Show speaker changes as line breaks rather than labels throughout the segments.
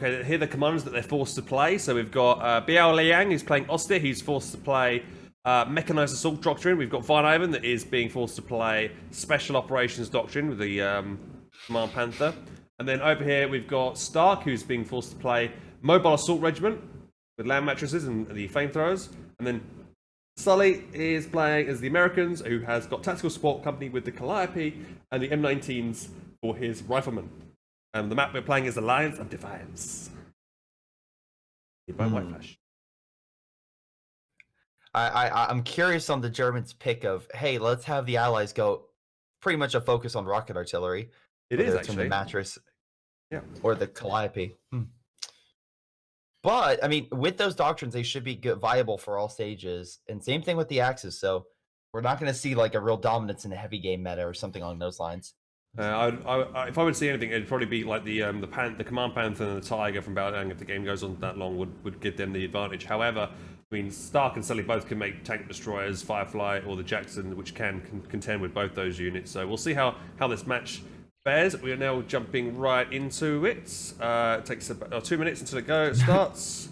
okay, here are the commanders that they're forced to play. So we've got Baoliang, who's playing Oster. He's forced to play Mechanized Assault Doctrine. We've got Vonivan, that is being forced to play Special Operations Doctrine with the Command Panther. And then over here we've got Stark, who's being forced to play Mobile Assault Regiment with land mattresses and the flamethrowers. And then Sully is playing as the Americans, who has got Tactical Support Company with the Calliope and the M19s for his riflemen. And the map we're playing is Alliance of Defiance. By White Flash.
I'm curious on the Germans' pick of, hey, let's have the Allies go pretty much a focus on rocket artillery.
It is actually.
The mattress,
yeah,
or the Calliope. But I mean, with those doctrines, they should be viable for all stages, and same thing with the Axis. So we're not going to see like a real dominance in the heavy game meta or something along those lines.
If I would see anything, it'd probably be like the Command Panther and the Tiger from Baoliang. If the game goes on that long, would give them the advantage. However, I mean, Stark and Sully both can make tank destroyers, Firefly or the Jackson, which can contend with both those units. So we'll see how this match fares. We are now jumping right into it. It takes about 2 minutes until it starts.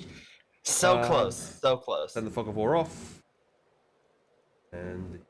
So close, so close.
Send the fog of war off. And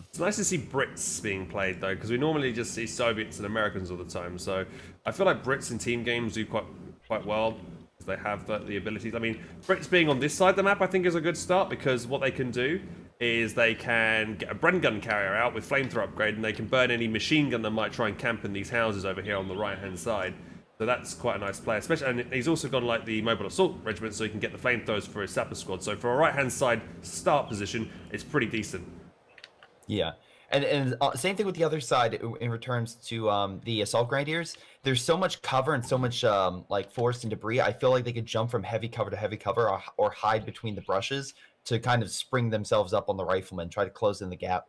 it's nice to see Brits being played though, because we normally just see Soviets and Americans all the time. So I feel like Brits in team games do quite well, because they have the abilities. I mean, Brits being on this side of the map, I think is a good start, because what they can do is they can get a Bren gun carrier out with flamethrower upgrade, and they can burn any machine gun that might try and camp in these houses over here on the right hand side. So that's quite a nice play, especially, and he's also got like the Mobile Assault Regiment, so he can get the flamethrowers for his sapper squad. So for a right hand side start position, it's pretty decent.
Yeah, and same thing with the other side in returns to the Assault Grenadiers. There's so much cover and so much like forest and debris. I feel like they could jump from heavy cover to heavy cover, or hide between the brushes to kind of spring themselves up on the riflemen, try to close in the gap.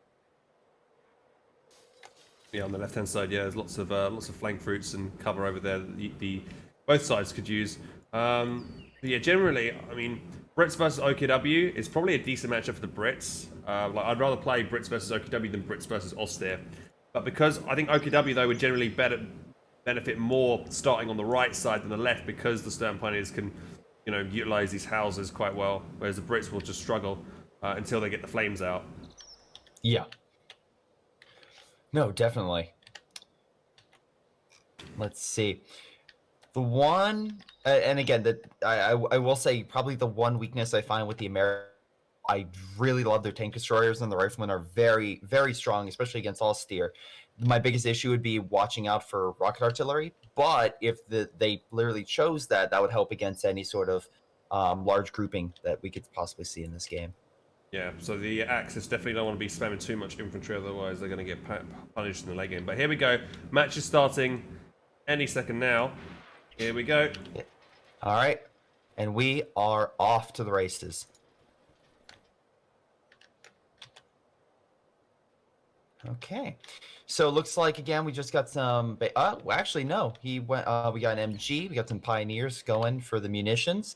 Yeah, on the left hand side, yeah, there's lots of flank fruits and cover over there that both sides could use. Yeah, generally, I mean, Brits versus OKW is probably a decent matchup for the Brits. Like, I'd rather play Brits versus OKW than Brits versus Oster. But because I think OKW, though, would generally benefit more starting on the right side than the left, because the Stern Pioneers can, you know, utilize these houses quite well, whereas the Brits will just struggle until they get the flames out.
Yeah. No, definitely. Let's see. The one, and again, I will say probably the one weakness I find with the Americans, I really love their tank destroyers, and the riflemen are very, very strong, especially against Austere. My biggest issue would be watching out for rocket artillery, but if they literally chose that, that would help against any sort of large grouping that we could possibly see in this game.
Yeah, so the Axis definitely don't want to be spamming too much infantry, otherwise they're going to get punished in the late game. But here we go. Match is starting any second now. Here we go.
All right. And we are off to the races. Okay. So it looks like, again, we just got some... actually, no. We got an MG. We got some Pioneers going for the munitions.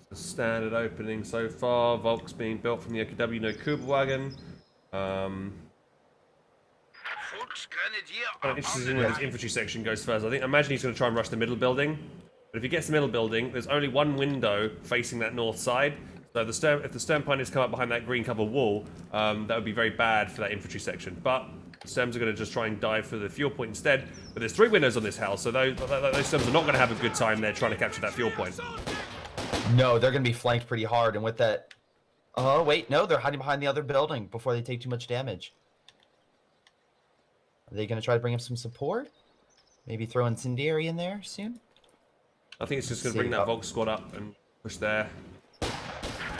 The standard opening so far. Volk's being built from the OKW, no Kubelwagen. I'm interested in where this infantry section goes first. I imagine he's going to try and rush the middle building. But if he gets the middle building, there's only one window facing that north side. So if the Stern Pioneers come up behind that green cover wall, that would be very bad for that infantry section. But the Sterms are going to just try and dive for the fuel point instead. But there's 3 windows on this house, so those Sterms are not going to have a good time there trying to capture that fuel point.
No, they're going to be flanked pretty hard, and with that... Oh, wait, no, they're hiding behind the other building before they take too much damage. Are they going to try to bring up some support? Maybe throw Incendiary in there soon?
I think it's just going to bring that Volk squad up and push there.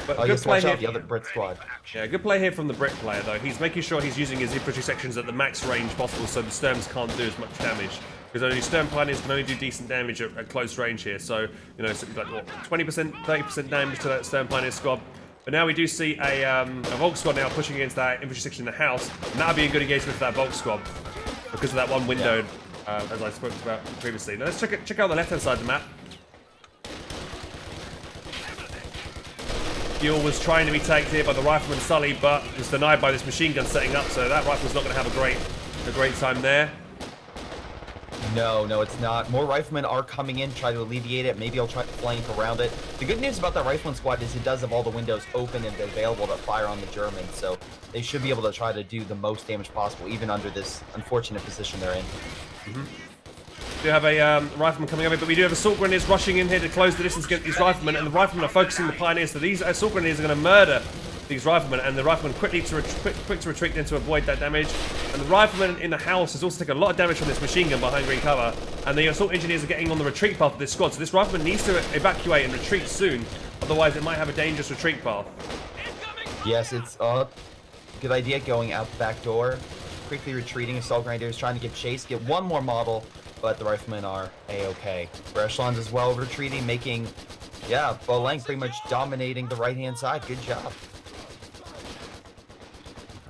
But
good
good play here.
The other Brit squad.
Yeah, good play here from the Brit player, though. He's making sure he's using his infantry sections at the max range possible, so the Sterms can't do as much damage. Because only Stern Pioneers can only do decent damage at close range here. So, you know, like what, 20%, 30% damage to that Stern Pioneer squad. But now we do see a Volk squad now pushing against that infantry section in the house. And that would be a good engagement for that Volk squad, because of that one window, as I spoke about previously. Now let's check out the left-hand side of the map. Fuel was trying to be taken here by the rifleman Sully, but was denied by this machine gun setting up, so that rifleman's not going to have a great time there.
No, it's not. More riflemen are coming in, try to alleviate it. Maybe I'll try to flank around it. The good news about the rifleman squad is it does have all the windows open and available to fire on the Germans, so they should be able to try to do the most damage possible, even under this unfortunate position they're in.
We do have a rifleman coming over, but we do have assault grenadiers rushing in here to close the distance against these riflemen, and the riflemen are focusing the pioneers, so these assault grenadiers are going to murder these riflemen, and the riflemen quick to retreat then to avoid that damage. And the rifleman in the house has also taken a lot of damage from this machine gun behind green cover, and the assault engineers are getting on the retreat path of this squad, so this rifleman needs to evacuate and retreat soon, otherwise it might have a dangerous retreat path.
Yes, it's a good idea going out the back door, quickly retreating. Assault grenadiers trying to give chase, get one more model, but the riflemen are a-okay. Echelons as well retreating, making, yeah, Baoliang pretty much dominating the right-hand side. Good job.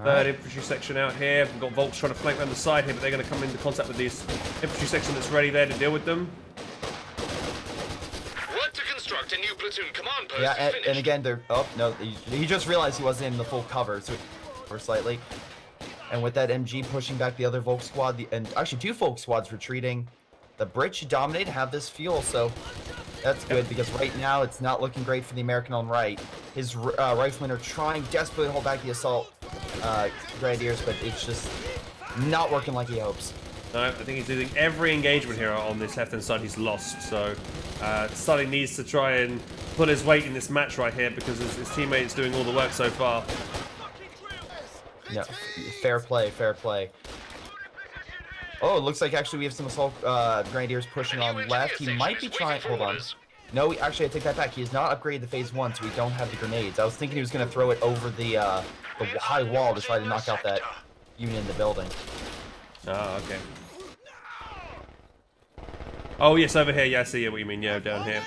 Third infantry section out here. We've got Volks trying to flank around the side here, but they're going to come into contact with this infantry section that's ready there to deal with them.
Work to construct a new platoon command post.
Yeah, and again, they're... Oh, no, he just realized he wasn't in the full cover, so slightly. And with that MG pushing back the other Volk squad, and actually 2 Volk squads retreating, the Brits should dominate, have this fuel, so that's good, because right now it's not looking great for the American on right. His riflemen are trying desperately to hold back the assault grenadiers, but it's just not working like he hopes.
No, I think he's losing every engagement here on this left-hand side. He's lost, so Sully needs to try and put his weight in this match right here, because his teammate's doing all the work so far.
No, fair play, fair play. Oh, it looks like actually we have some assault grenadiers pushing on left. He might be trying... Hold on. No, actually, I take that back. He has not upgraded the phase 1, so we don't have the grenades. I was thinking he was going to throw it over the high wall to try to knock out that unit in the building.
Oh, okay. Oh, yes, over here. Yeah, I see what you mean. Yeah, down here.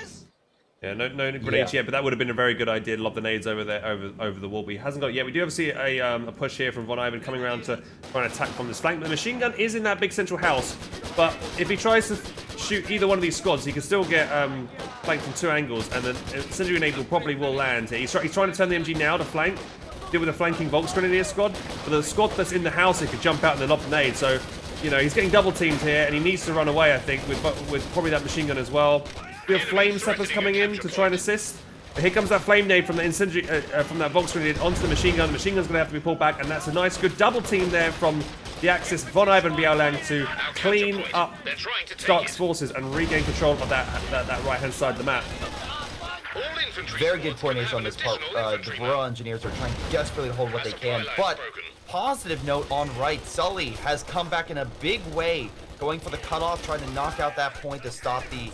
Yeah, no grenades yet, but that would have been a very good idea to lob the nades over there, over the wall. But he hasn't got it yet. We do have see a push here from Vonivan coming around to try and attack from this flank. But the machine gun is in that big central house. But if he tries to shoot either one of these squads, he can still get flanked from 2 angles, and then incendiary grenade will land here. He's trying to turn the MG now to flank, deal with a flanking Volks Grenadier squad. But the squad that's in the house, he could jump out and then lob the nade. So, you know, he's getting double teamed here, and he needs to run away, I think, with probably that machine gun as well. We have flame steppers coming in to try and assist. But here comes that flame nade from the incendiary, from that Volks Grenadier onto the machine gun. The machine gun's going to have to be pulled back, and that's a nice, good double team there from the Axis, Vonivan and Baoliang, to clean up Stark's forces and regain control of that right-hand side of the map.
Very good coordination on this part. The Baroil engineers are trying desperately to hold what they can, but positive note on right, Sully has come back in a big way, going for the cutoff, trying to knock out that point to stop the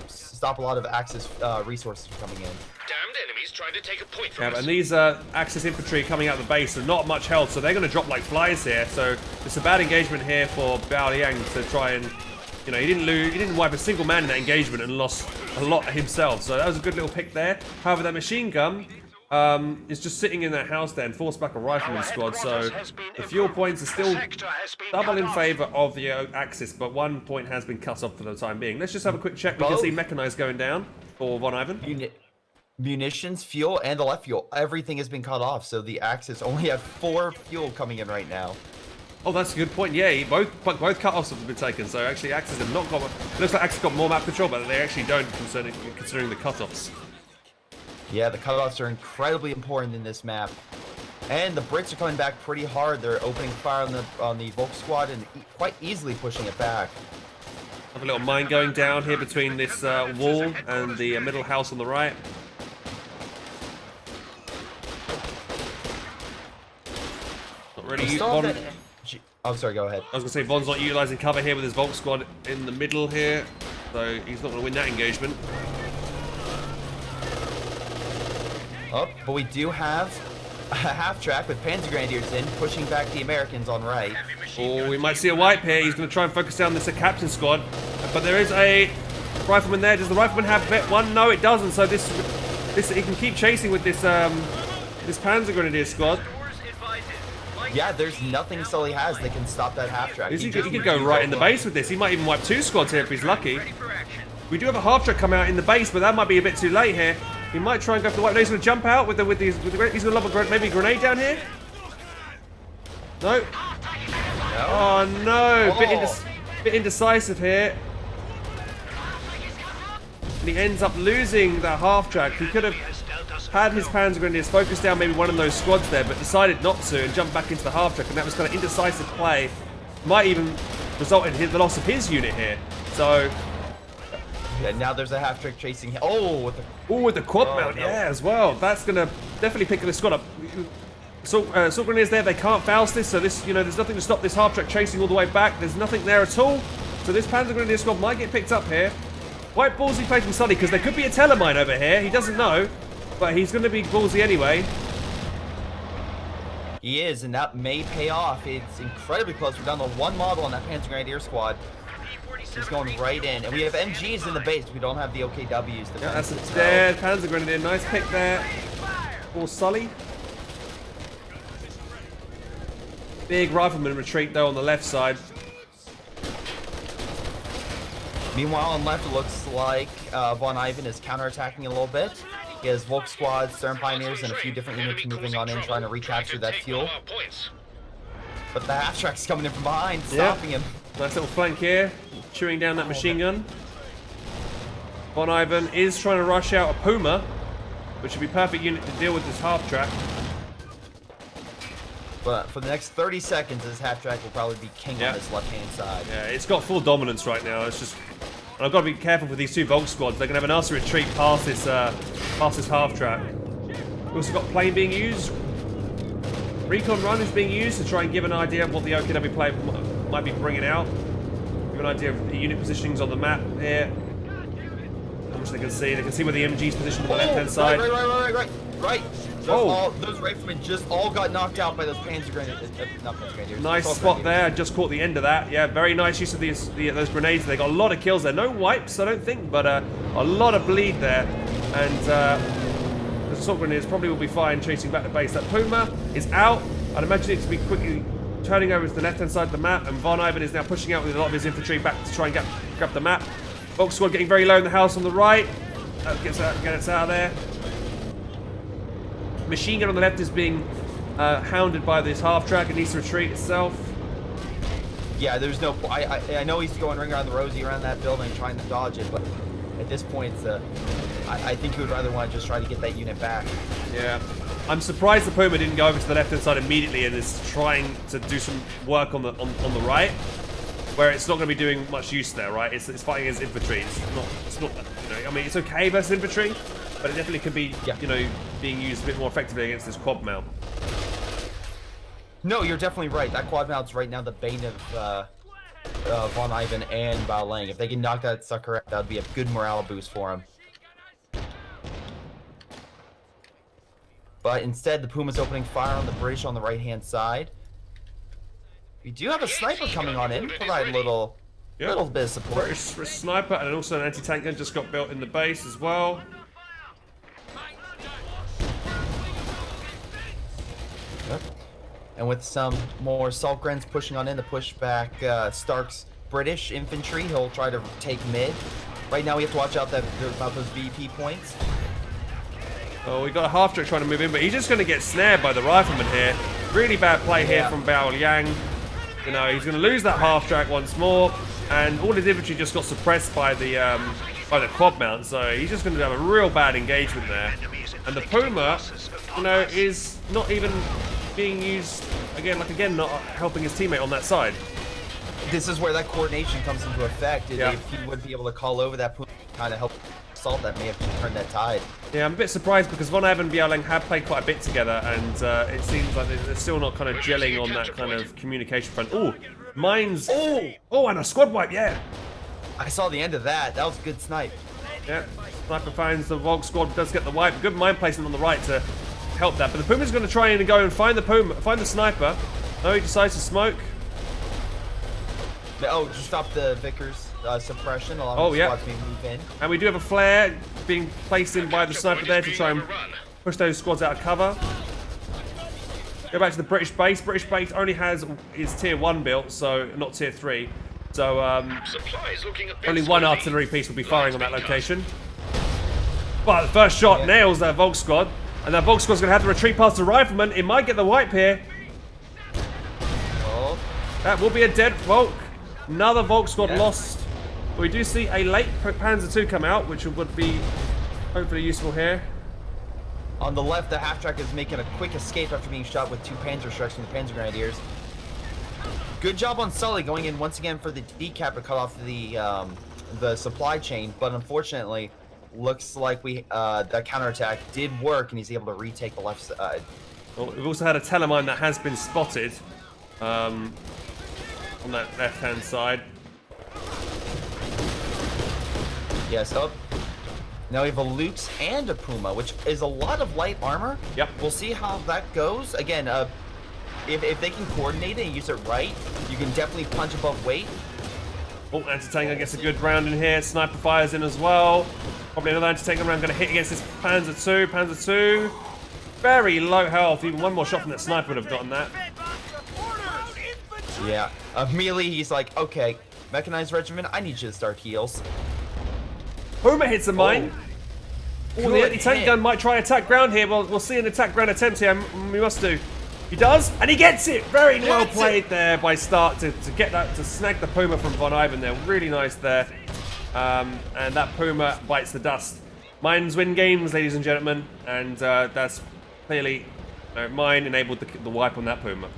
stop a lot of Axis resources from coming in.
Damned enemies trying to take a point from us.
And these Axis infantry coming out of the base are not much health, so they're going to drop like flies here. So it's a bad engagement here for Baoliang to try and, you know, he didn't wipe a single man in that engagement and lost a lot himself. So that was a good little pick there. However, that machine gun is just sitting in that house there and forced back a rifleman squad. So the fuel points are still double in favor of the Axis, but 1 point has been cut off for the time being. Let's just have a quick check. We can see mechanized going down for Vonivan.
Munitions, fuel, and the left fuel. Everything has been cut off, so the Axis only have 4 fuel coming in right now.
Oh, that's a good point. Yeah, both cut-offs have been taken, so actually Axis have not got... It looks like Axis got more map control, but they actually don't, considering the cut-offs.
Yeah, the cutoffs are incredibly important in this map. And the Brits are coming back pretty hard. They're opening fire on the Volk squad and quite easily pushing it back.
Have a little mine going down here between this wall and the middle house on the right. Not really...
Oh, sorry, go ahead.
I was going to say, Von's not utilising cover here with his Volk squad in the middle here, so he's not going to win that engagement.
Oh, but we do have a half-track with Panzer Grenadiers in, pushing back the Americans on right.
Oh, we might see a wipe here. He's going to try and focus down this captain squad, but there is a rifleman there. Does the rifleman have one? No, it doesn't. So this he can keep chasing with this this Panzer Grenadier squad.
Yeah, there's nothing Sully has that can stop that half-track.
He could go right in the base with this. He might even wipe 2 squads here if he's lucky. We do have a half-track come out in the base, but that might be a bit too late here. He might try and go for the wipe. No, he's going to jump out with the he's going to lob maybe a grenade down here. No. Oh no! Bit indecisive here. And he ends up losing that half track. He could have had his Panzer Grenadiers focus down maybe one of those squads there, but decided not to and jumped back into the half track. And that was kind of indecisive play. Might even result in the loss of his unit here. So.
Yeah, now there's a half track chasing. Oh,
with the quad mount, no. Yeah, as well. That's gonna definitely pick this squad up. Assault Grenadiers there, they can't Faust this, so this, there's nothing to stop this half track chasing all the way back. There's nothing there at all. So this Panzer Grenadier squad might get picked up here. Quite ballsy play from Sully, because there could be a telemine over here. He doesn't know, but he's going to be ballsy anyway.
He is, and that may pay off. It's incredibly close. We're down to one model on that Panzer Grenadier squad. He's going right in, and we have MGs in the base. We don't have the OKWs.
Yeah, that's a dead Panzer Grenadier. Nice pick there for Sully. Big rifleman retreat though on the left side.
Meanwhile, on left, it looks like Vonivan is counterattacking a little bit. He has Volk squads, Stern Pioneers, and a few different units moving on in, trying to recapture that fuel. But the half track's coming in from behind, stopping him.
Nice little flank here, chewing down that machine gun. Vonivan is trying to rush out a Puma, which would be perfect unit to deal with this half track.
But for the next 30 seconds, this half track will probably be king on this left-hand side.
Yeah, it's got full dominance right now. It's just, and I've got to be careful with these two Volk squads. They're gonna have a nasty retreat past this half track. We've also got plane being used. Recon run is being used to try and give an idea of what the OKW player might be bringing out. Give an idea of the unit positionings on the map here. How much they can see. They can see where the MG's positioned on the left-hand side.
Right. Those riflemen just all got knocked out by those Panzer Grenadiers.
Nice spot there. I just caught the end of that. Yeah, very nice use of those grenades. They got a lot of kills there. No wipes, I don't think, but a lot of bleed there. And the assault grenadiers probably will be fine chasing back the base. That Puma is out. I'd imagine it to be quickly turning over to the left-hand side of the map. And Vonivan is now pushing out with a lot of his infantry back to try and grab the map. Volk squad getting very low in the house on the right. Gets us out of there. Machine gun on the left is being hounded by this half track. It needs to retreat itself.
Yeah, there's no. I know he's going ring around the rosy around that building trying to dodge it, but at this point, I think he would rather want to just try to get that unit back.
Yeah, I'm surprised the Puma didn't go over to the left-hand side immediately and is trying to do some work on the right, where it's not going to be doing much use there, right? It's fighting as infantry. It's not. I mean, it's okay versus infantry. But it definitely could be, being used a bit more effectively against this quad mount.
No, you're definitely right. That quad mount's right now the bane of Vonivan and Baoliang. If they can knock that sucker out, that would be a good morale boost for him. But instead, the Puma's opening fire on the British on the right-hand side. We do have a sniper coming on in, provide a little bit of support.
British sniper and also an anti-tank gun just got built in the base as well.
And with some more assault grens pushing on in to push back Stark's British infantry, he'll try to take mid. Right now we have to watch out about those VP points.
Oh, we got a half track trying to move in, but he's just going to get snared by the rifleman here. Really bad play here from Baoliang. He's going to lose that half track once more, and all his infantry just got suppressed by the quad mount. So he's just going to have a real bad engagement there. And the Puma, is not even being used again, not helping his teammate on that side.
This is where that coordination comes into effect. If he would be able to call over that Puma, kind of help assault that may have turned that tide.
Yeah, I'm a bit surprised because Vonivan and Baoliang have played quite a bit together, and it seems like they're still not kind of gelling on that kind of communication front. Oh, mines! Oh, and a squad wipe. Yeah,
I saw the end of that. That was a good snipe.
Yeah, sniper finds the Volk squad, does get the wipe. Good mine placement on the right to help that, but the Puma's going to try and go and find the sniper. No, he decides to smoke.
Just stop the Vickers suppression along the squads being moved in.
And we do have a flare being placed in by the sniper there to try and push those squads out of cover. Go back to the British base. British base only is tier 1 built, so not tier 3. So only one artillery piece will be firing on that location. But the first shot
Yeah.
nails that Volk squad. And that Volk squad's going to have to retreat past the rifleman. It might get the wipe here.
Oh,
That will be a dead Volk. Another Volk squad
Yeah.
lost. We do see a late Panzer II come out, which would be hopefully useful here.
on the left, the half-track is making a quick escape after being shot with 2 Panzer strikes from the Panzer Grenadiers. Good job on Sully going in once again for the decap to cut off the supply chain, but unfortunately, looks like that counterattack did work, and he's able to retake the left side.
Well, we've also had a telemine that has been spotted on that left-hand side.
Yeah, so now we have a Lux and a Puma, which is a lot of light armor.
Yep.
We'll see how that goes. Again, if they can coordinate it and use it right, you can definitely punch above weight.
Oh, anti-tank gets a good round in here. Sniper fires in as well. Probably another anti-tank round going to hit against this Panzer II. Panzer II, very low health. Even one more shot from that sniper would have gotten that.
Yeah. Immediately, he's like, okay, mechanized regiment, I need you to start heals.
Puma hits a mine. Oh, the
Good
anti-tank
hit.
gun might try attack ground here. We'll see an attack ground attempt here. We must do. He does, and he gets it. Very well
Gets
played there by Stark to get that, to snag the Puma from Vonivan there. Really nice there. And that Puma bites the dust. Mines win games, ladies and gentlemen, and that's clearly mine enabled the wipe on that Puma.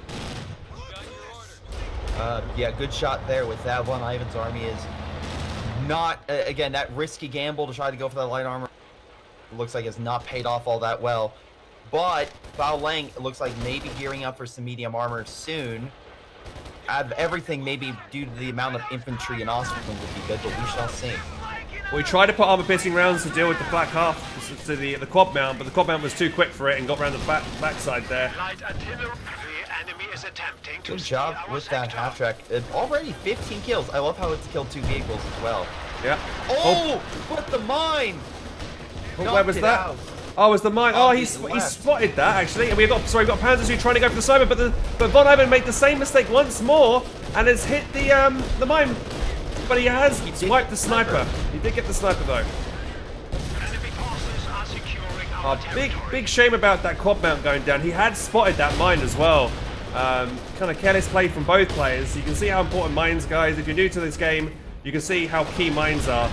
Yeah, good shot there with that one. Ivan's army is not, again, that risky gamble to try to go for that light armor looks like it's not paid off all that well. But Baoliang looks like maybe gearing up for some medium armor soon. Out of everything, maybe due to the amount of infantry and Austrian would be good, but we shall see.
We tried to put armor-piercing rounds to deal with the flak half, to the quad mount, but the quad mount was too quick for it and got around the backside there.
Light artillery. The enemy is attempting to
Good
steal
job
our
with that
sector.
half-track. Already 15 kills. I love how it's killed 2 vehicles as well.
Yeah.
Oh, but the mine!
Where
Knocked
was
it
that?
out.
Oh, it was the mine.
Oh,
Oh,
he's
he
left.
spotted that actually, and we've got Panzer II trying to go for the cyber, but Vonivan made the same mistake once more and has hit the mine. But he has
did
wiped the
get the sniper.
sniper. He did get the sniper though.
Enemy forces are securing our territory.
Big shame about that quad mount going down. He had spotted that mine as well. Kind of careless play from both players. You can see how important mines, guys. If you're new to this game, you can see how key mines are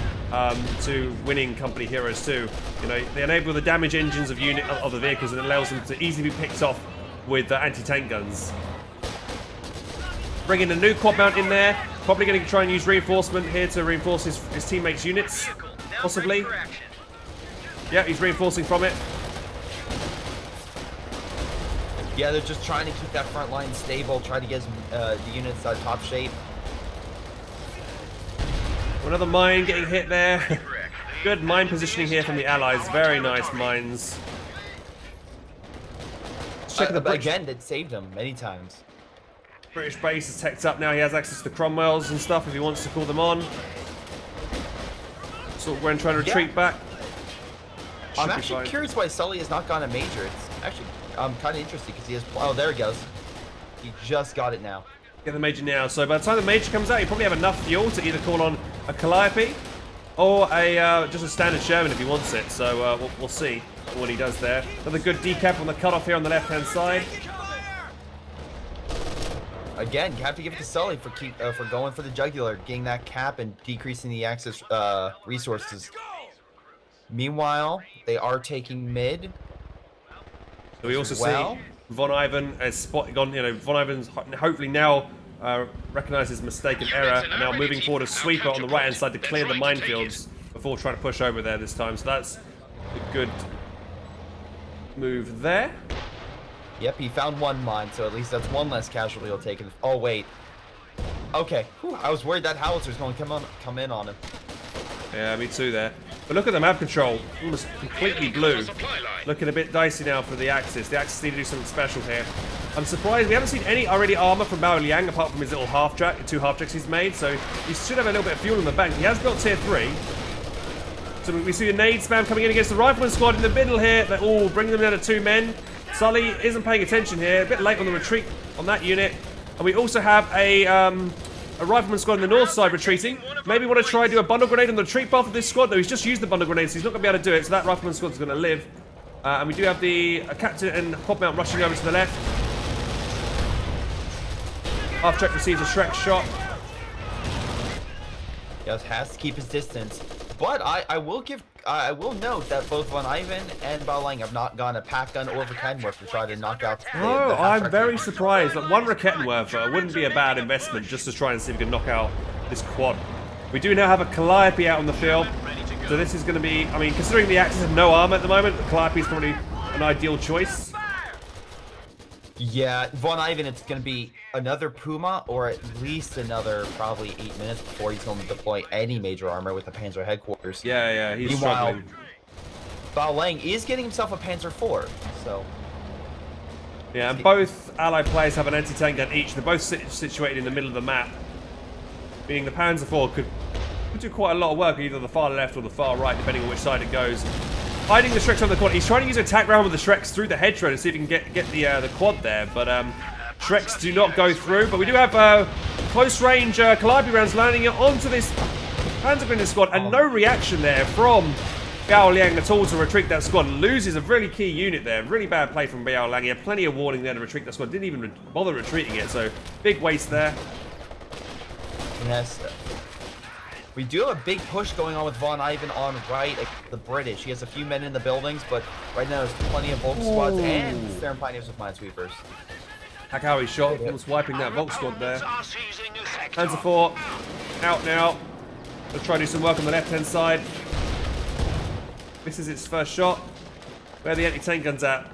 to winning company heroes too. You know, they enable the damage engines of the vehicles, and it allows them to easily be picked off with anti-tank guns. Bringing a new quad mount in there. Probably going to try and use reinforcement here to reinforce his teammates' units, possibly. Yeah, he's reinforcing from it.
Yeah, they're just trying to keep that front line stable, try to get the units top shape.
Another mine getting hit there. Good mine positioning here from the Allies. Very nice mines. Let's check the British.
Again, that saved him many times.
British base is teched up now. He has access to the Cromwells and stuff if he wants to call them on. So we're trying to retreat back.
I'm
Should be
actually
fine.
curious why Sully has not gone a major. It's actually kind of interesting because he has. Oh, there he goes. He just got it now.
Get the major now. So by the time the major comes out, you probably have enough fuel to either call on a Calliope or a just a standard Sherman if he wants it. So we'll see what he does there. Another good decap on the cutoff here on the left-hand side.
Again, you have to give it to Sully for going for the jugular, getting that cap and decreasing the access resources. Meanwhile, they are taking mid.
So we also
Well.
see Vonivan has gone. You know, Vonivan's hopefully now recognised his mistake and error, and now moving forward a sweeper on the right-hand side to clear the minefields before trying to push over there this time. So that's a good move there.
Yep, he found one mine, so at least that's one less casualty he'll take. Oh wait. Okay, whew, I was worried that howitzer is going to come in on him.
Yeah, me too there. But look at the map control, almost completely blue. Looking a bit dicey now for the Axis. The Axis need to do something special here. I'm surprised we haven't seen any already armor from Baoliang apart from his little half-track, 2 half-tracks he's made. So he should have a little bit of fuel in the bank. He has built tier 3. So we see the nade spam coming in against the rifleman squad in the middle here. They're all bringing them down to 2 men. Sully isn't paying attention here. A bit late on the retreat on that unit. And we also have a a rifleman squad on the north side retreating. Maybe want to try and do a bundle grenade on the retreat path of this squad. Though he's just used the bundle grenade, so he's not going to be able to do it. So that rifleman squad's going to live. And we do have the captain and quad mount rushing over to the left. Half-Trek receives a Shrek shot.
Yes, has to keep his distance. But I will note that both Vonivan and Baoliang have not gone a pack gun or Rakettenwerfer to try to knock out the
Oh, I'm
half-track
very
unit.
surprised. Like, one Rakettenwerfer wouldn't be a bad investment just to try and see if we can knock out this quad. We do now have a Calliope out on the field. So this is going to be, I mean, considering the Axis have no armor at the moment, the Calliope is probably an ideal choice.
Yeah, Vonivan, it's going to be another Puma, or at least another probably 8 minutes before he's going to deploy any major armor with the Panzer headquarters.
Yeah, he's
Meanwhile,
struggling.
Baoliang is getting himself a Panzer IV, so...
Yeah, and both Allied players have an anti-tank gun each. They're both situated in the middle of the map. Meaning the Panzer IV could do quite a lot of work, either the far left or the far right, depending on which side it goes. Hiding the Shreks on the quad. He's trying to use an attack round with the Shreks through the hedgerow to see if he can get the quad there, but Shreks do not go through. But we do have close range Calliope rounds landing onto this Panzer Grenadier squad, and no reaction there from Baoliang at all to retreat that squad. Loses a really key unit there. Really bad play from Baoliang. He had plenty of warning there to retreat that squad. Didn't even bother retreating it, so big waste there.
Yes. We do have a big push going on with Vonivan on right, the British. He has a few men in the buildings, but right now there's plenty of Volk squads and Stern Pioneers with Minesweepers.
Hakawi shot, almost wiping that Volk squad there.
Are seizing the sector.
Panzer IV out now. Let's try to do some work on the left-hand side. This is its first shot. Where are the anti-tank guns at?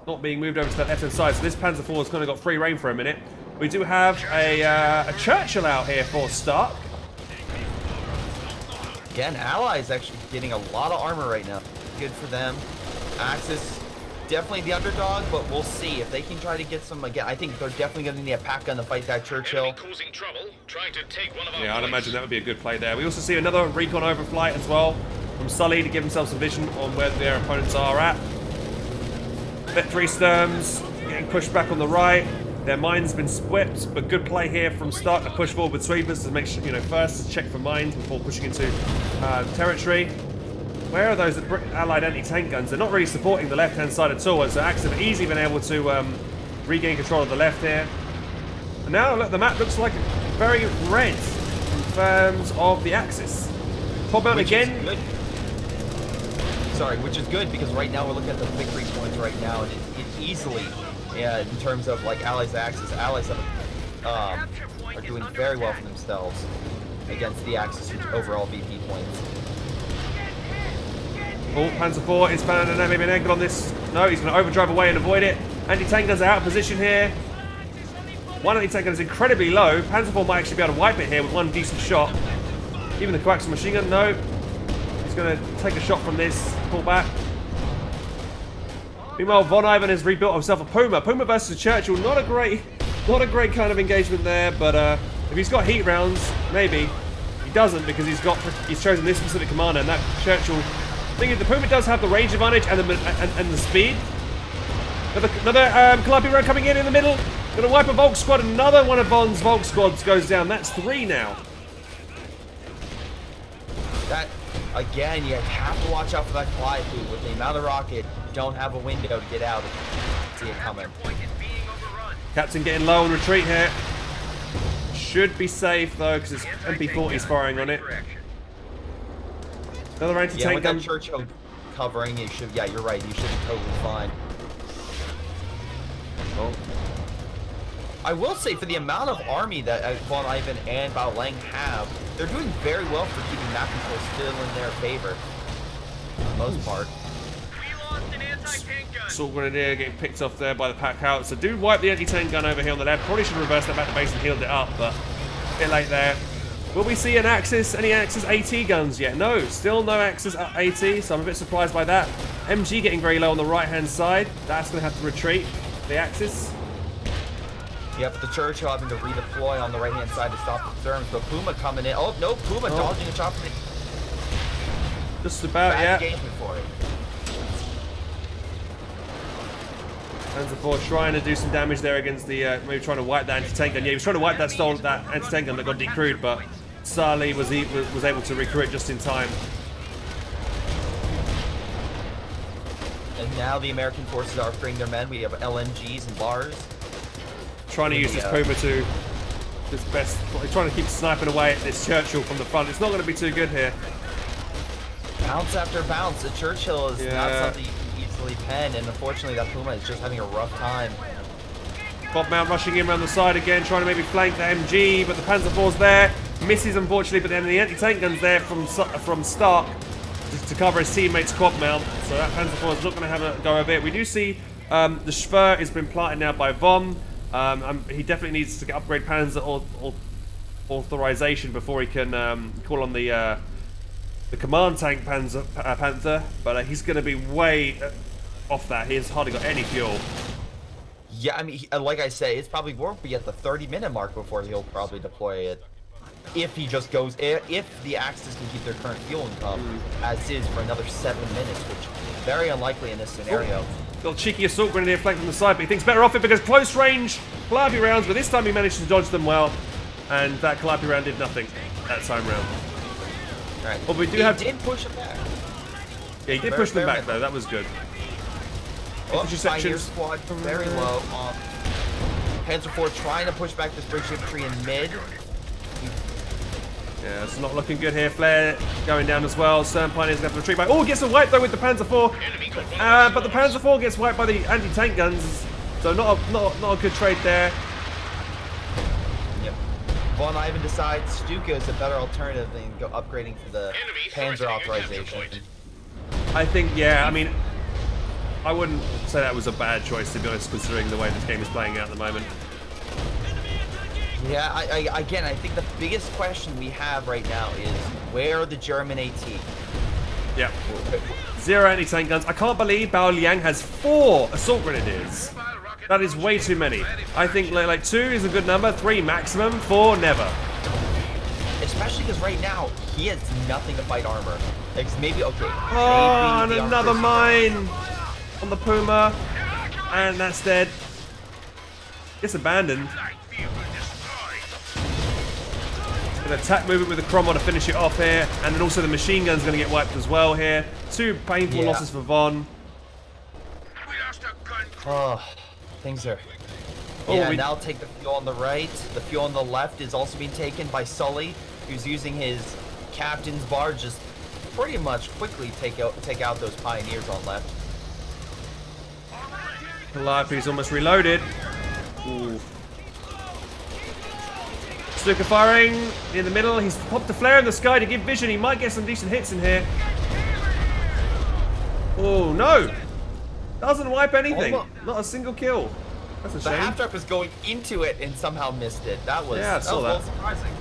Not being moved over to that left-hand side. So this Panzer IV has kind of got free reign for a minute. We do have a Churchill out here for Stark.
Again, Allies actually getting a lot of armor right now. Good for them. Axis, definitely the underdog, but we'll see if they can try to get some again. I think they're definitely going to need a pack gun to fight that Churchill.
Enemy causing trouble, trying to take one of our
Yeah, I'd
points.
imagine that would be a good play there. We also see another recon overflight as well from Sully to give himself some vision on where their opponents are at. Bet3 Sturms getting pushed back on the right. Their mine's been split, but good play here from Stark to push forward with sweepers to make sure, first check for mines before pushing into territory. Where are those Allied anti-tank guns? They're not really supporting the left-hand side at all, so Axis have easily been able to regain control of the left here. And now, look, the map looks like very red in terms of the Axis. Top mount again.
Which is good because right now we're looking at the victory points right now, and it's easily, in terms of like Allies' Axis, Allies have, are doing very well for themselves against the Axis overall VP points.
Oh, Panzer IV is found and maybe an angle on this. No, he's going to overdrive away and avoid it. Anti-tank guns are out of position here. One anti-tank gun is incredibly low. Panzer IV might actually be able to wipe it here with one decent shot. Even the coaxial machine gun, no. He's going to take a shot from this, pull back. Meanwhile, Vonivan has rebuilt himself a Puma. Puma versus Churchill, not a great kind of engagement there, but if he's got heat rounds, maybe. He doesn't because he's chosen this specific commander, and that Churchill. Thing is, the Puma does have the range advantage and the speed. Another Calliope round coming in the middle. Gonna wipe a Volk squad. Another one of Von's Volk squads goes down. That's 3 now.
That, again, you have to watch out for that Calliope. With the amount of rocket, you don't have a window to get out and see it coming.
Captain getting low on retreat here. Should be safe though, because it's MP40's firing on it. Another anti-tank
with
gun.
that Churchill covering, you should. Yeah, you're right. You should be totally fine.
Oh.
I will say, for the amount of army that Vonivan and Baoliang have, they're doing very well for keeping map control still in their favor, for the most part.
We lost an anti-tank gun.
Assault Grenadier getting picked off there by the pack out. So do wipe the anti-tank gun over here on the left. Probably should have reversed that back to base and healed it up, but a bit late there. Will we see any Axis AT guns yet? No, still no Axis AT, so I'm a bit surprised by that. MG getting very low on the right-hand side. That's going to have to retreat. The Axis.
Yeah, but the Churchill having to redeploy on the right-hand side to stop the Sturms, but Puma coming in. Oh, no, Puma dodging a chop.
Just about,
Bad
yeah.
engagement for it.
Panzer IV trying to do some damage there against the, maybe trying to wipe that anti-tank gun. Yeah, he was trying to wipe that anti-tank gun that got decrewed, but Sully was able to recruit it just in time.
And now the American forces are freeing their men. We have LMGs and bars.
Trying to use this Puma to his best. He's trying to keep sniping away at this Churchill from the front. It's not going to be too good here.
Bounce after bounce. The Churchill is not something you can easily pen, and unfortunately that Puma is just having a rough time.
Bob Mount rushing in around the side again, trying to maybe flank the MG, but the Panzer IV's there. Misses, unfortunately, but then the anti-tank gun's there from Stark to cover his teammate's quad mount. So that Panzer IV is not going to have a go of it. We do see the Schwer has been planted now by Von. He definitely needs to get upgrade Panzer authorization before he can call on the command tank Panther, but he's going to be way off that. He has hardly got any fuel.
Yeah, I mean, like I say, it's probably won't be at the 30-minute mark before he'll probably deploy it. If he just goes, if the Axis can keep their current fuel income as is for another 7 minutes, which is very unlikely in this scenario.
Got a cheeky assault grenadier flank from the side, but he thinks better off it because close range Calliope rounds, but this time he managed to dodge them well, and that Calliope round did nothing that time round.
Right.
But we do
did push him back.
Yeah, he did push them back though. That was good.
Oh, Pioneer squad very low. Panzer IV trying to push back this British infantry in mid.
Yeah, it's not looking good here. Flare going down as well. Stern Pioneers going to have to retreat back. Oh, gets a wipe though with the Panzer IV. But the Panzer IV gets wiped by the anti-tank guns. So not a good trade there.
Yep. Vonivan decides Stuka is a better alternative than upgrading for the Panzer authorization.
I think, yeah, I mean, I wouldn't say that was a bad choice, to be honest, considering the way this game is playing out at the moment.
Yeah, again, I think the biggest question we have right now is where are the German AT?
Yeah. 0 anti-tank guns. I can't believe Baoliang has 4 assault grenadiers. That is way too many. I think like 2 is a good number, 3 maximum, 4 never.
Especially because right now he has nothing to fight armor. Like maybe
Oh, and another mine on the Puma, and that's dead. It's abandoned. An attack movement with the Cromwell to finish it off here, and then also the machine gun's going to get wiped as well here. 2 painful losses for Von.
Oh, things are. Now take the fuel on the right. The fuel on the left is also being taken by Sully, who's using his captain's barge just pretty much quickly take out those Pioneers on left.
Calliope's almost reloaded. Ooh. Stuka firing in the middle. He's popped a flare in the sky to give vision. He might get some decent hits in here. Oh no! Doesn't wipe anything. Not a single kill. That's a shame.
The half-track was going into it and somehow missed it. That was
a little
surprising.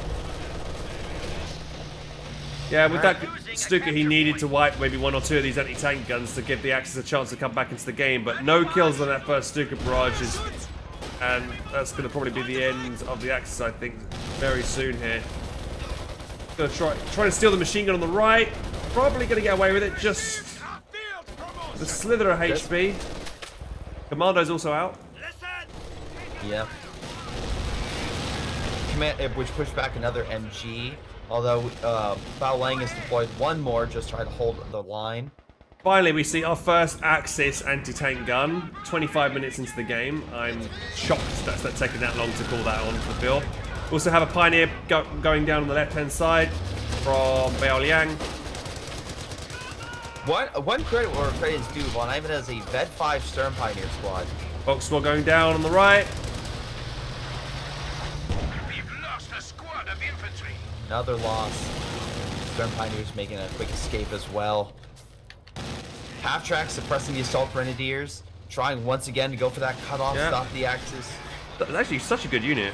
Yeah, with that Stuka, he needed to wipe maybe 1 or 2 of these anti-tank guns to give the Axis a chance to come back into the game, but no kills on that first Stuka barrage, and that's going to probably be the end of the Axis, I think, very soon here. Going to try to steal the machine gun on the right. Probably going to get away with it, just the slither of HP. Commando's also out.
Yeah. Which pushed back another MG. Although Baoliang has deployed 1 more, just trying to hold the line.
Finally, we see our first Axis anti-tank gun. 25 minutes into the game. I'm shocked that's taken that long to call that on to the field. We also have a Pioneer going down on the left-hand side from Baoliang.
One credit where credit is due, Vonivan has a Ved 5 Stern Pioneer squad.
Foxwell going down on the right.
We've lost a squad of infantry.
Another loss. Stern Pioneers making a quick escape as well. Half-track suppressing the Assault Grenadiers. Trying once again to go for that cutoff, stop the Axis.
That's actually such a good unit.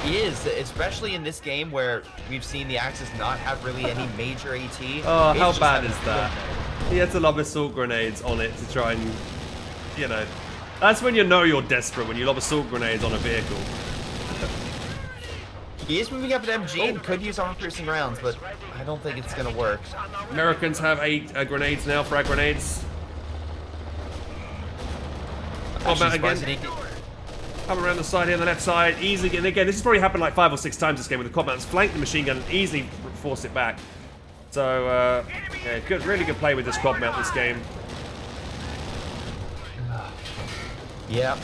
It is, especially in this game where we've seen the Axis not have really any major AT.
Oh, how bad is that? He had to lob assault grenades on it to try and, you know, that's when you know you're desperate, when you lob assault grenades on a vehicle.
He is moving up at MG and could use armor-piercing rounds, but I don't think it's going to work.
Americans have 8 grenades now, frag grenades. Quad mount again. Come around the side here on the left side, easily. And again, this has probably happened like 5 or 6 times this game with the quad mounts flank the machine gun and easily force it back. So, yeah, good, really good play with this quad mount this game.
Yeah.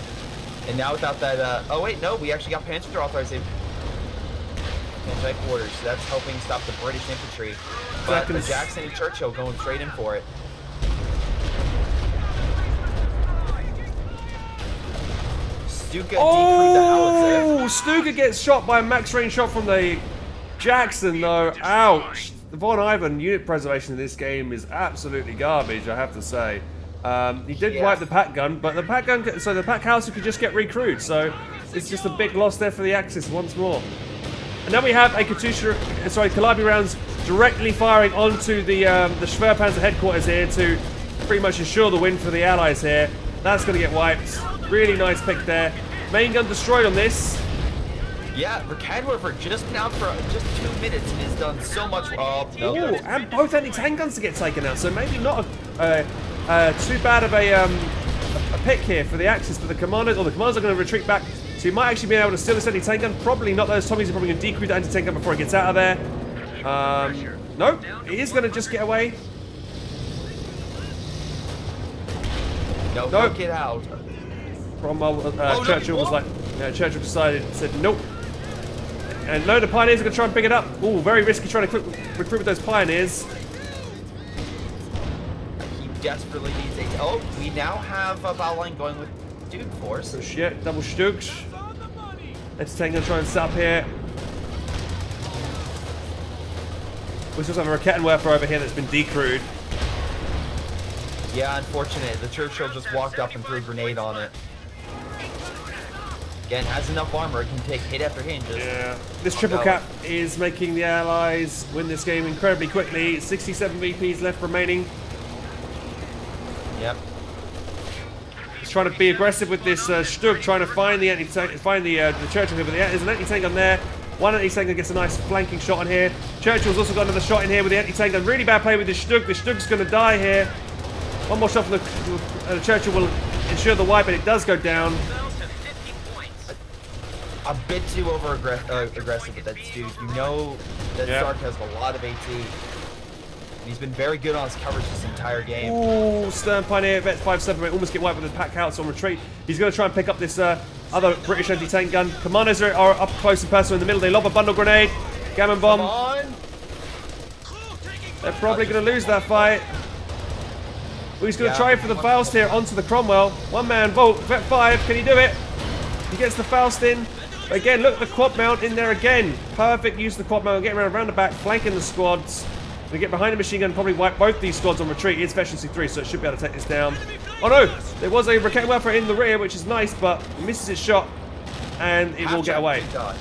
And now without that, oh wait, no, we actually got Panzer authorization. Headquarters, so that's helping stop the British infantry. But the Jackson and Churchill going straight in for it. Stuka decreed the howitzer.
Stuka gets shot by a max range shot from the Jackson though. Ouch. The Vonivan unit preservation in this game is absolutely garbage, I have to say. He did wipe the pack gun, but the pack gun, so the pack howitzer could just get recrewed. So it's just a big loss there for the Axis once more. And then we have a Calliope rounds directly firing onto the Schwerpanzer headquarters here to pretty much ensure the win for the Allies here. That's going to get wiped. Really nice pick there. Main gun destroyed on this.
Yeah, Rakadwerfer just been out for just 2 minutes and has done so much. Oh, no.
Ooh, and both anti-tank guns to get taken out, so maybe not too bad of a pick here for the Axis, but the commanders are going to retreat back. So you might actually be able to steal this anti-tank gun. Probably not. Those Tommies are probably going to decrew the anti-tank gun before it gets out of there. Nope, it is going to just get away.
Nope. Get out.
Churchill was like, Churchill said nope. And no, the Pioneers are going to try and pick it up. Ooh, very risky trying to recruit with those Pioneers.
He desperately needs a... Oh, we now have a Baoliang going with Duke Force.
Oh shit, double Stukes. Let's take and try and set up here. We still have a Rakettenwerfer over here that's been decrewed.
Yeah, unfortunate. The Churchill just walked up and threw a grenade on it. Again, has enough armor, it can take hit after hit.
Yeah. This triple cap is making the Allies win this game incredibly quickly. 67 VPs left remaining.
Yep.
He's trying to be aggressive with this Stug, trying to find the anti-tank, the Churchill here, but there's an anti-tank gun there. One anti-tank gun gets a nice flanking shot on here. Churchill's also got another shot in here with the anti-tank gun. Really bad play with the Stug. The Stug's going to die here. One more shot from the Churchill will ensure the wipe, but it does go down.
A bit too aggressive with that dude. You know that Stark has a lot of AT. And he's been very good on his coverage this entire game.
Ooh, Stern Pioneer, Vet 5-7, almost get wiped with the pack house on retreat. He's going to try and pick up this other British anti-tank gun. Commanders are up close and personal in the middle. They lob a bundle grenade. Gammon bomb.
Come on.
They're probably going to lose that fight. Well, he's going to try for the Faust here onto the Cromwell. One man Volt, Vet 5, can he do it? He gets the Faust in. Again, look, the quad mount in there again. Perfect use of the quad mount, getting around the back, flanking the squads. We get behind the machine gun, probably wipe both these squads on retreat. It's efficiency 3, so it should be able to take this down. Oh no, there was a Rakettenwerfer in the rear, which is nice, but misses its shot, and it will get away.
Gosh.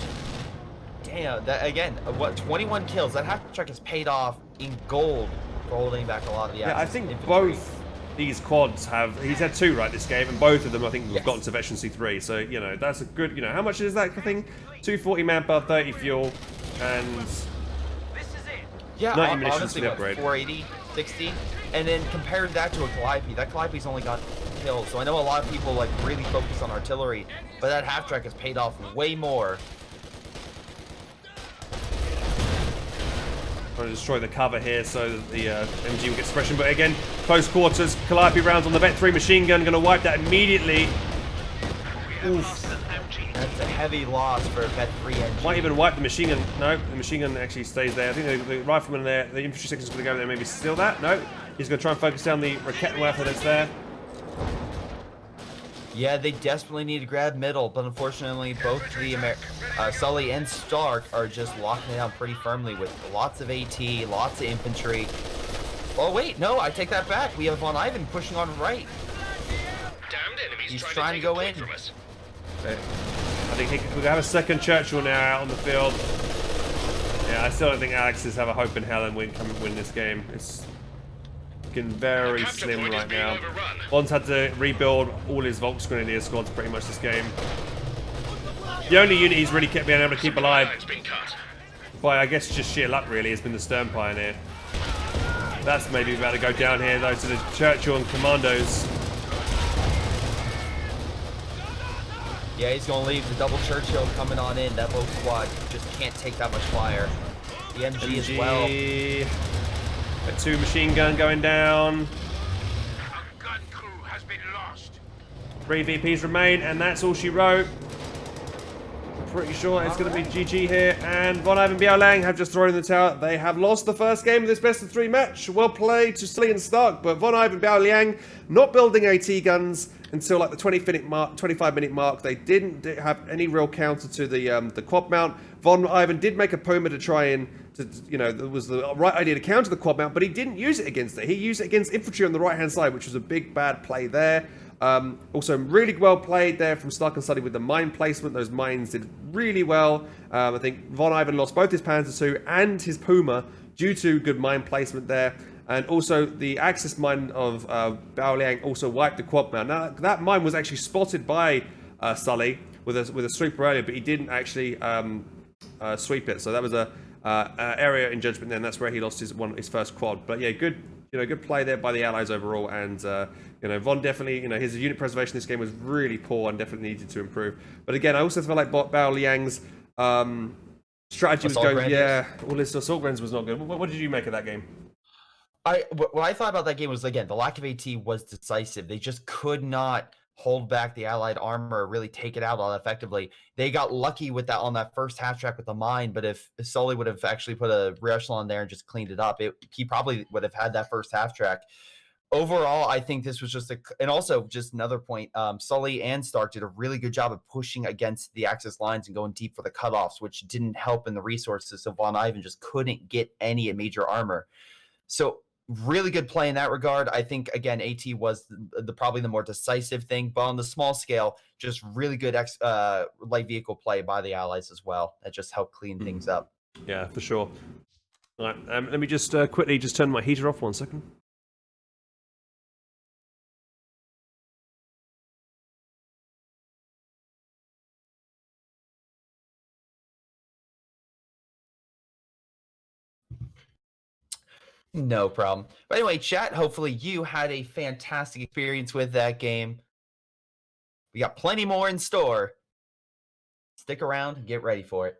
Damn, that again, what, 21 kills? That half track has paid off in gold for holding back a lot of the
I think both these quads have, he's had 2 right this game, and both of them I think have gotten to efficiency 3, so you know that's a good, you know, how much is that thing? 240 manpower, 30 fuel, and
yeah,
90 munitions
honestly,
for the upgrade.
480, 60, and then compare that to a Calliope. That Calliope's only got kills, so I know a lot of people like really focus on artillery, but that half track has paid off way more.
Trying to destroy the cover here so that the MG will get suppression, but again, close quarters, Calliope rounds on the Vet 3 machine gun, going to wipe that immediately. Oof.
That's a heavy loss for Vet 3 engine.
Might even wipe the machine gun. No, the machine gun actually stays there. I think the rifleman there, the infantry section's going to go there and maybe steal that. No, he's going to try and focus down the Rakettenwerfer that's there.
Yeah, they desperately need to grab middle, but unfortunately both the Sully and Stark are just locking it down pretty firmly with lots of AT, lots of infantry. Oh wait, no, I take that back. We have Vonivan pushing on right. He's trying to go in.
I think we're going to have a second Churchill now out on the field. Yeah, I still don't think Alexes have a hope in hell and win this game. It's looking very slim right now. Bond's had to rebuild all his Volksgrenadier squads pretty much this game. The only unit he's really kept being able to keep alive, by I guess just sheer luck really, has been the Stern Pioneer. That's maybe about to go down here though to the Churchill and Commandos.
Yeah, he's going to leave the double Churchill coming on in. That boat squad just can't take that much fire. The MG as well.
A 2 machine gun going down.
A gun crew has been lost.
3 VPs remain, and that's all she wrote. Pretty sure it's going to be GG here, and Vonivan and Baoliang have just thrown in the towel. They have lost the first game of this best of 3 match. Well played to Sully and Stark, but Vonivan and Baoliang not building AT guns until like the 25-minute mark. They didn't have any real counter to the quad mount. Vonivan did make a Puma to try and, it was the right idea to counter the quad mount, but he didn't use it against it. He used it against infantry on the right-hand side, which was a big bad play there. Also really well played there from Stark and Sully with the mine placement. Those mines did really well. I think Vonivan lost both his Panzer II and his Puma due to good mine placement there. And also the Axis mine of Baoliang also wiped the quad mount. Now that mine was actually spotted by Sully with a sweeper earlier, but he didn't actually sweep it. So that was a area in judgment there, and that's where he lost his first quad. But yeah, good play there by the Allies overall, and Von definitely, his unit preservation this game was really poor and definitely needed to improve. But again, I also feel like Baoliang's strategy was going, all his assault grenades was not good. What did you make of that game?
What I thought about that game was, again, the lack of AT was decisive. They just could not hold back the Allied armor, really take it out all effectively. They got lucky with that on that first half track with the mine, but if Sully would have actually put a rear echelon there and just cleaned it up, he probably would have had that first half track. Overall, I think this was just and also just another point, Sully and Stark did a really good job of pushing against the Axis lines and going deep for the cutoffs, which didn't help in the resources, so Vonivan just couldn't get any major armor. So really good play in that regard. I think, again, AT was probably the more decisive thing, but on the small scale, just really good light vehicle play by the Allies as well. That just helped clean things up.
Yeah, for sure. All right, let me just quickly just turn my heater off 1 second.
No problem. But anyway, chat, hopefully you had a fantastic experience with that game. We got plenty more in store. Stick around and get ready for it.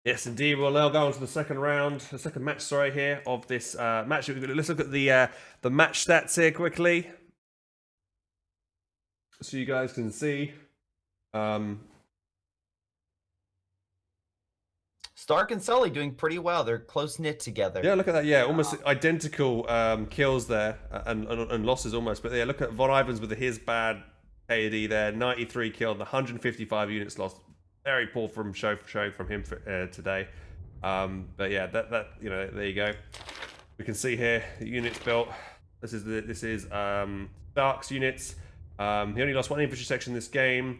Yes, indeed. We'll now go on to the second match, here of this match. Let's look at the match stats here quickly, so you guys can see.
Stark and Sully doing pretty well. They're close-knit together.
Yeah, look at that. Yeah, almost identical kills there and losses almost. But yeah, look at Vonivan's with his bad KD there. 93 killed, 155 units lost. Very poor from show from him today. But yeah, there you go. We can see here the units built. This is Stark's units. He only lost 1 infantry section this game.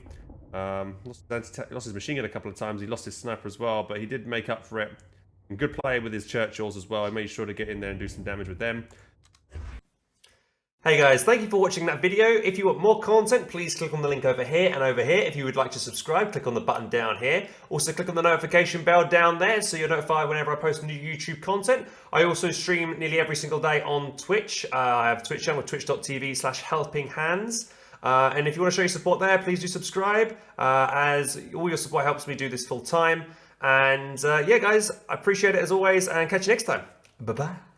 Lost his machine gun a couple of times. He lost his sniper as well, but he did make up for it. And good play with his Churchills as well. I made sure to get in there and do some damage with them. Hey guys, thank you for watching that video. If you want more content, please click on the link over here and over here. If you would like to subscribe, click on the button down here. Also click on the notification bell down there so you're notified whenever I post new YouTube content. I also stream nearly every single day on Twitch. I have a Twitch channel, twitch.tv/HelpingHans. And if you want to show your support there, please do subscribe, as all your support helps me do this full time. And yeah, guys, I appreciate it as always, and catch you next time. Bye-bye.